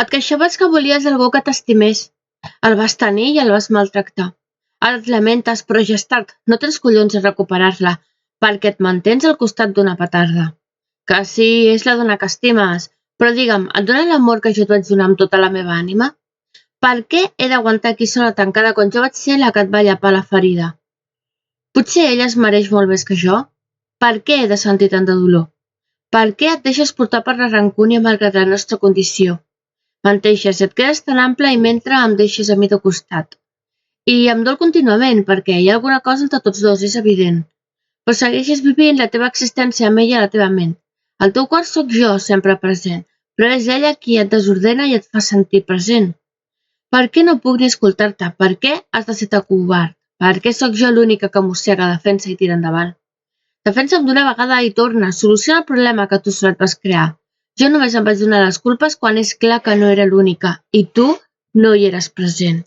Et queixaves que volies algú que t'estimés. El vas tenir i el vas maltractar. Ara et lamentes, però ja és tard. No tens collons a recuperar-la, perquè et mantens al costat d'una petarda. Que sí, és la dona que estimes, però digue'm, et dona l'amor que jo et vaig donar amb tota la meva ànima? Per què he d'aguantar aquí sola tancada quan jo vaig ser la que et va llepar la ferida? Potser ella es mereix molt més que jo? Per què he de sentir tant de dolor? Per què et deixes portar per la rancúnia malgrat la nostra condició? Menteixes i et quedes tan ample i mentre em deixes a mi de costat. I em dol contínuament perquè hi ha alguna cosa entre tots dos, és evident. Però segueixes vivint la teva existència amb ella a la teva ment. Al teu cor sóc jo, sempre present, però és ella qui et desordena i et fa sentir present. Per què no puc ni escoltar-te? Per què has de ser tan covard? Per què sóc jo l'única que mossega, defensa i tira endavant? Defensa'm d'una vegada i torna, soluciona el problema que tu sola et vas crear. Jo només em vaig donar les culpes quan és clar que no era l'única, i tu no hi eres present.